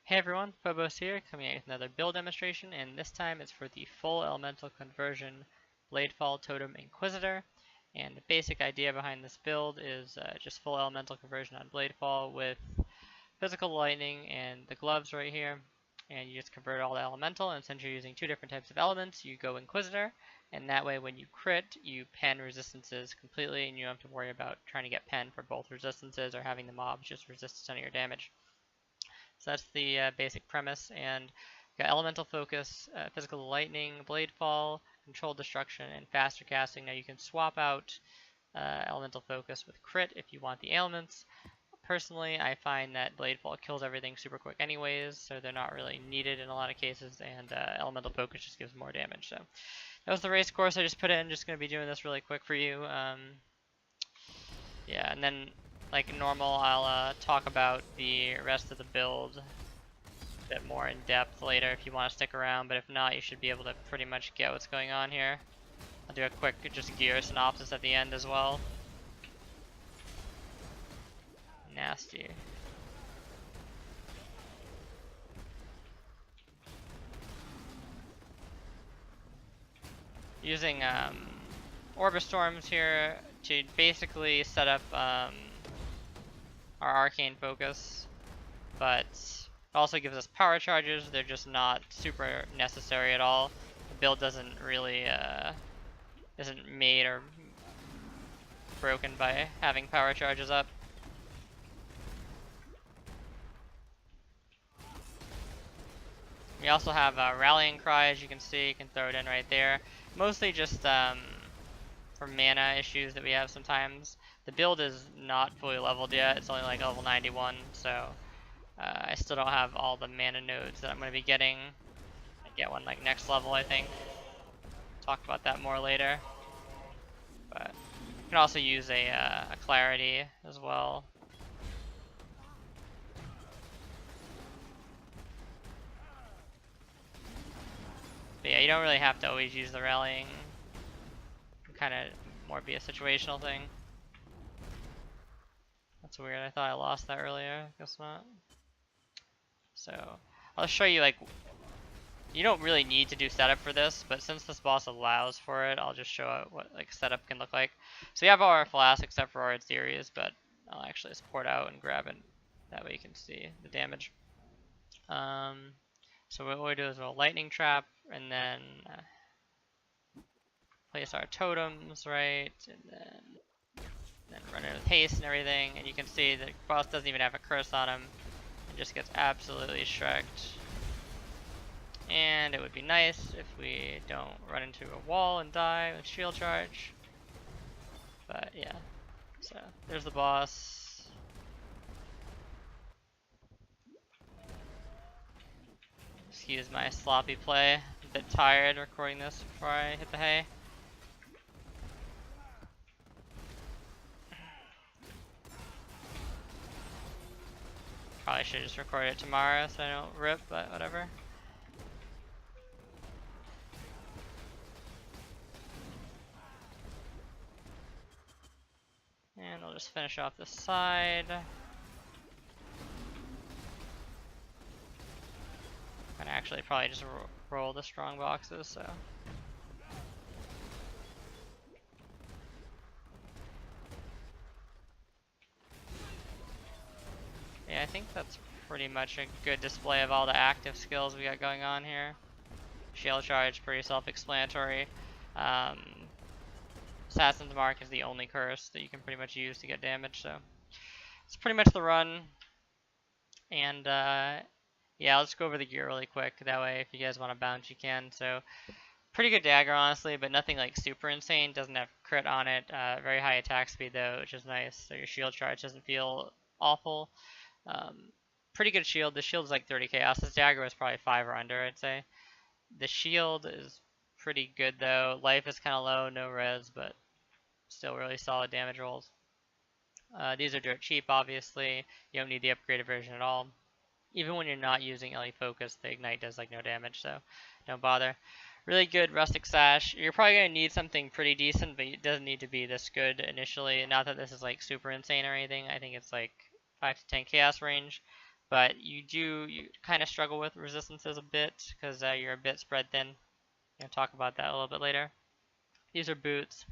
Hey everyone, Phobos here, coming out with another build demonstration, and this time it's for the full elemental conversion Bladefall Totem Inquisitor. And the basic idea behind this build is just full elemental conversion on Bladefall with physical lightning and the gloves right here. And you just convert all the elemental, and since you're using two different types of elements, you go Inquisitor, and that way when you crit, you pen resistances completely, and you don't have to worry about trying to get pen for both resistances or having the mobs just resist a ton of your damage. So that's the basic premise, and got elemental focus, physical lightning, blade fall, controlled destruction, and faster casting. Now you can swap out elemental focus with crit if you want the ailments. Personally, I find that blade fall kills everything super quick anyways, so they're not really needed in a lot of cases, and elemental focus just gives more damage. So that was the race course I just put in. Just going to be doing this really quick for you. Yeah, and then like normal, I'll talk about the rest of the build a bit more in depth later if you want to stick around, but if not, you should be able to pretty much get what's going on here. I'll do a quick just gear synopsis at the end as well. Nasty. Using Orbistorms here to basically set up our arcane focus, but also gives us power charges. They're just not super necessary at all. The build doesn't really isn't made or broken by having power charges up. We also have a rallying cry, as you can see. You can throw it in right there. Mostly just for mana issues that we have sometimes. The build is not fully leveled yet. It's only like level 91, so I still don't have all the mana nodes that I'm going to be getting. I get one like next level, I think. Talk about that more later. But you can also use a clarity as well. But yeah, you don't really have to always use the rallying. It can kind of more be a situational thing. That's weird. I thought I lost that earlier. Guess not. So I'll show you, like, you don't really need to do setup for this, but since this boss allows for it, I'll just show it what like setup can look like. So we have all our flasks except for our series, but I'll actually just pour it out and grab it. That way you can see the damage. So what we'll do is we'll lightning trap and then place our totems, right, and then run it with haste and everything, and you can see the boss doesn't even have a curse on him. It just gets absolutely shreked. And it would be nice if we don't run into a wall and die with shield charge. But yeah, so there's the boss. Excuse my sloppy play. I'm a bit tired recording this before I hit the hay. Probably should just record it tomorrow so I don't rip, but whatever. And I'll just finish off this side. And actually probably just roll the strong boxes, so. Yeah, I think that's pretty much a good display of all the active skills we got going on here. Shield charge, pretty self-explanatory. Assassin's Mark is the only curse that you can pretty much use to get damage, so it's pretty much the run. And yeah, let's go over the gear really quick. That way, if you guys want to bounce, you can. So pretty good dagger, honestly, but nothing like super insane. Doesn't have crit on it. Very high attack speed though, which is nice. So your shield charge doesn't feel awful. Pretty good shield. The shield is like 30 chaos. This dagger was probably 5 or under, I'd say. The shield is pretty good though. Life is kind of low, no res, but still really solid damage rolls. These are dirt cheap, obviously. You don't need the upgraded version at all. Even when you're not using LE Focus, the Ignite does like no damage, so don't bother. Really good Rustic Sash. You're probably going to need something pretty decent, but it doesn't need to be this good initially. Not that this is like super insane or anything. I think it's like 5 to 10 chaos range. but you kind of struggle with resistances a bit because you're a bit spread thin. I'll talk about that a little bit later. These are boots.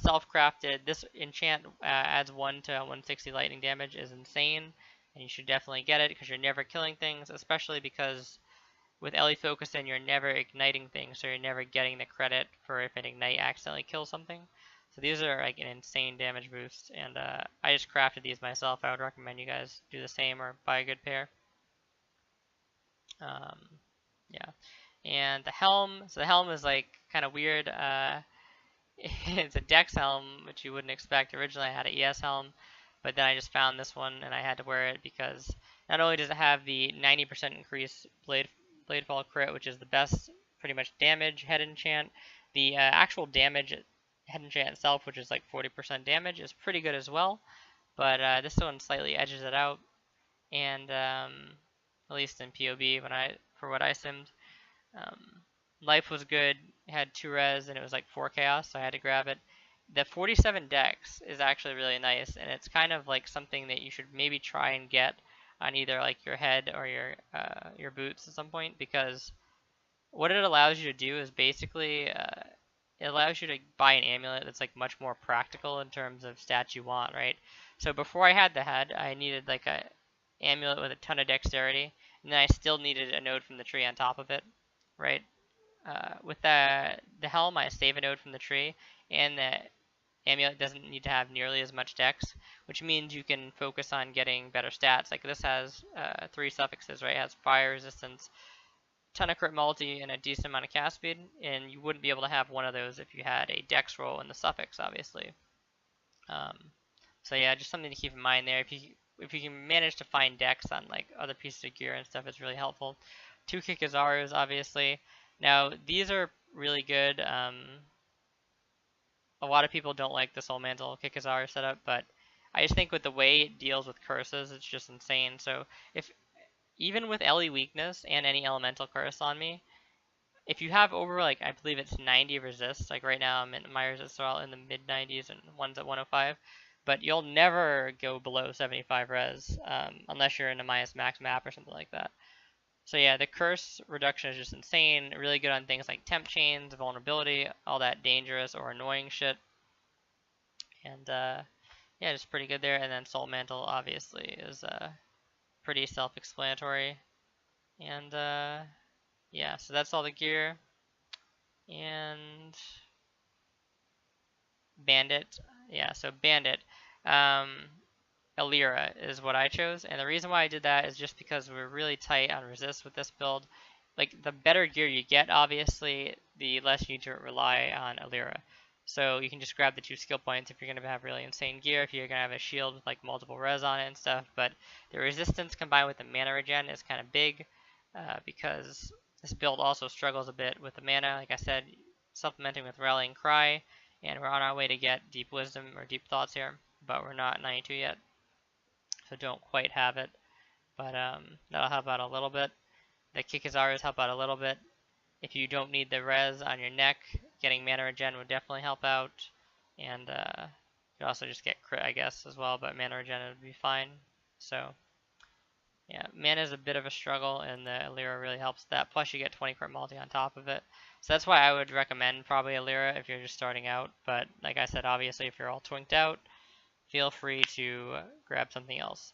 Self-crafted. This enchant adds 1 to 160 lightning damage is insane, and you should definitely get it because you're never killing things, especially because with Ellie Focus in, you're never igniting things, so you're never getting the credit for if an ignite accidentally kills something. So these are like an insane damage boost, and I just crafted these myself. I would recommend you guys do the same or buy a good pair. Yeah, and the helm. So the helm is like kind of weird. It's a Dex helm, which you wouldn't expect. Originally, I had an ES helm, but then I just found this one and I had to wear it because not only does it have the 90% increase Bladefall crit, which is the best pretty much damage head enchant, the actual damage head enchant itself, which is like 40% damage, is pretty good as well. But this one slightly edges it out, and at least in PoB for what I simmed. Life was good, it had 2 res, and it was like 4 chaos, so I had to grab it. The 47 dex is actually really nice, and it's kind of like something that you should maybe try and get on either like your head or your boots at some point, because what it allows you to do is basically it allows you to buy an amulet that's like much more practical in terms of stats you want, right? So before I had the head, I needed like a amulet with a ton of dexterity, and then I still needed a node from the tree on top of it, right? With the helm, I save a node from the tree, and the amulet doesn't need to have nearly as much dex, which means you can focus on getting better stats. Like this has 3 suffixes, right? It has fire resistance, ton of crit multi, and a decent amount of cast speed, and you wouldn't be able to have one of those if you had a dex roll in the suffix, obviously. So yeah, just something to keep in mind there. If you can manage to find dex on like other pieces of gear and stuff, it's really helpful. 2 Kikizarus, obviously. Now these are really good. A lot of people don't like the Soul Mantle Kikizaru setup, but I just think with the way it deals with curses, it's just insane. So if even with Ellie weakness and any elemental curse on me, if you have over like I believe it's 90 resist, like right now my resists are all in the mid 90s and one's at 105, but you'll never go below 75 res unless you're in a minus max map or something like that. So yeah, the curse reduction is just insane. Really good on things like temp chains, vulnerability, all that dangerous or annoying shit. And yeah, just pretty good there. And then Soul Mantle obviously is pretty self-explanatory. And yeah, so that's all the gear. And Bandit, yeah, so Bandit. Alira is what I chose, and the reason why I did that is just because we're really tight on resist with this build. Like, the better gear you get, obviously, the less you need to rely on Alira. So you can just grab the 2 skill points if you're going to have really insane gear, if you're going to have a shield with like multiple res on it and stuff, but the resistance combined with the mana regen is kind of big, because this build also struggles a bit with the mana, like I said, supplementing with Rallying Cry, and we're on our way to get Deep Wisdom or Deep Thoughts here, but we're not 92 yet. So don't quite have it, but that'll help out a little bit. The Kikizarus help out a little bit. If you don't need the res on your neck, getting mana regen would definitely help out, and you also just get crit, I guess, as well, but mana regen would be fine. So yeah, mana is a bit of a struggle, and the Alira really helps that. Plus, you get 20 crit multi on top of it. So that's why I would recommend probably Alira if you're just starting out. But like I said, obviously, if you're all twinked out, feel free to grab something else.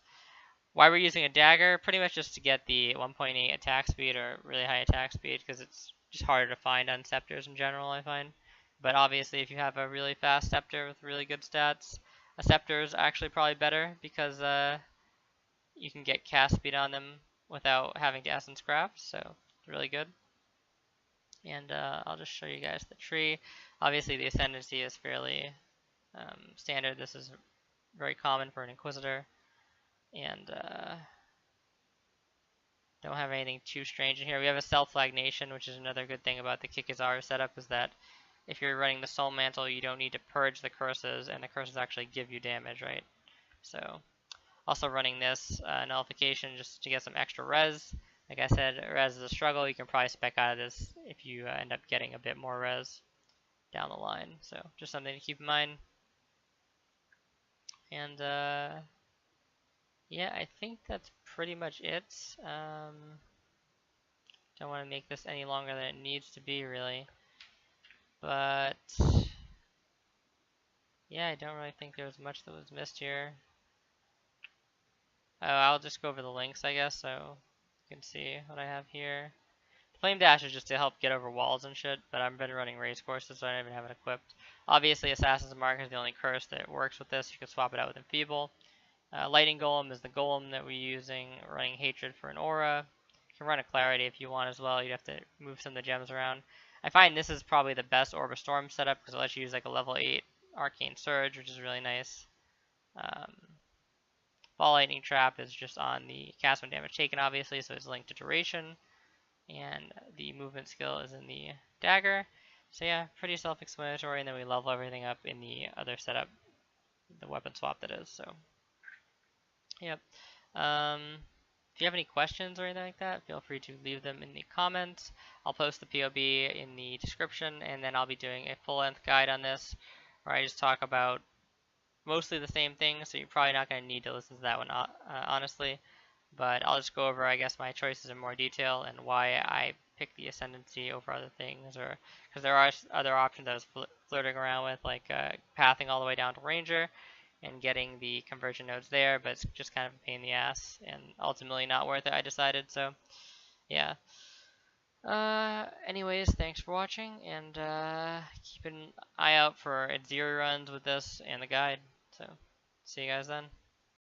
Why we're using a dagger? Pretty much just to get the 1.8 attack speed or really high attack speed, because it's just harder to find on scepters in general, I find. But obviously, if you have a really fast scepter with really good stats, a scepter is actually probably better because you can get cast speed on them without having to essence craft, so it's really good. And I'll just show you guys the tree. Obviously, the ascendancy is fairly standard. This is very common for an Inquisitor, and don't have anything too strange in here. We have a self-flagnation, which is another good thing about the Kikizaru setup, is that if you're running the Soul Mantle, you don't need to purge the curses, and the curses actually give you damage, right? So, also running this nullification just to get some extra res. Like I said, res is a struggle. You can probably spec out of this if you end up getting a bit more res down the line. So, just something to keep in mind. And yeah, I think that's pretty much it. Don't want to make this any longer than it needs to be, really. But yeah, I don't really think there was much that was missed here. Oh, I'll just go over the links, I guess, so you can see what I have here. Flame Dash is just to help get over walls and shit, but I've been running Racecourses, so I don't even have it equipped. Obviously, Assassin's Mark is the only curse that works with this. You can swap it out with Enfeeble. Lightning Golem is the golem that we're using, running Hatred for an aura. You can run a Clarity if you want as well. You'd have to move some of the gems around. I find this is probably the best Orb of Storm setup because it lets you use like a level 8 Arcane Surge, which is really nice. Ball Lightning Trap is just on the cast when damage taken, obviously, so it's linked to duration. And the movement skill is in the dagger. So yeah, pretty self-explanatory, and then we level everything up in the other setup, the weapon swap that is, so. Yep. If you have any questions or anything like that, feel free to leave them in the comments. I'll post the POB in the description, and then I'll be doing a full-length guide on this, where I just talk about mostly the same thing, so you're probably not going to need to listen to that one, honestly. But I'll just go over, I guess, my choices in more detail and why I picked the Ascendancy over other things, or because there are other options I was flirting around with, like pathing all the way down to Ranger and getting the conversion nodes there, but it's just kind of a pain in the ass and ultimately not worth it, I decided. So yeah. Anyways, thanks for watching, and keep an eye out for Adziri runs with this and the guide. So see you guys then.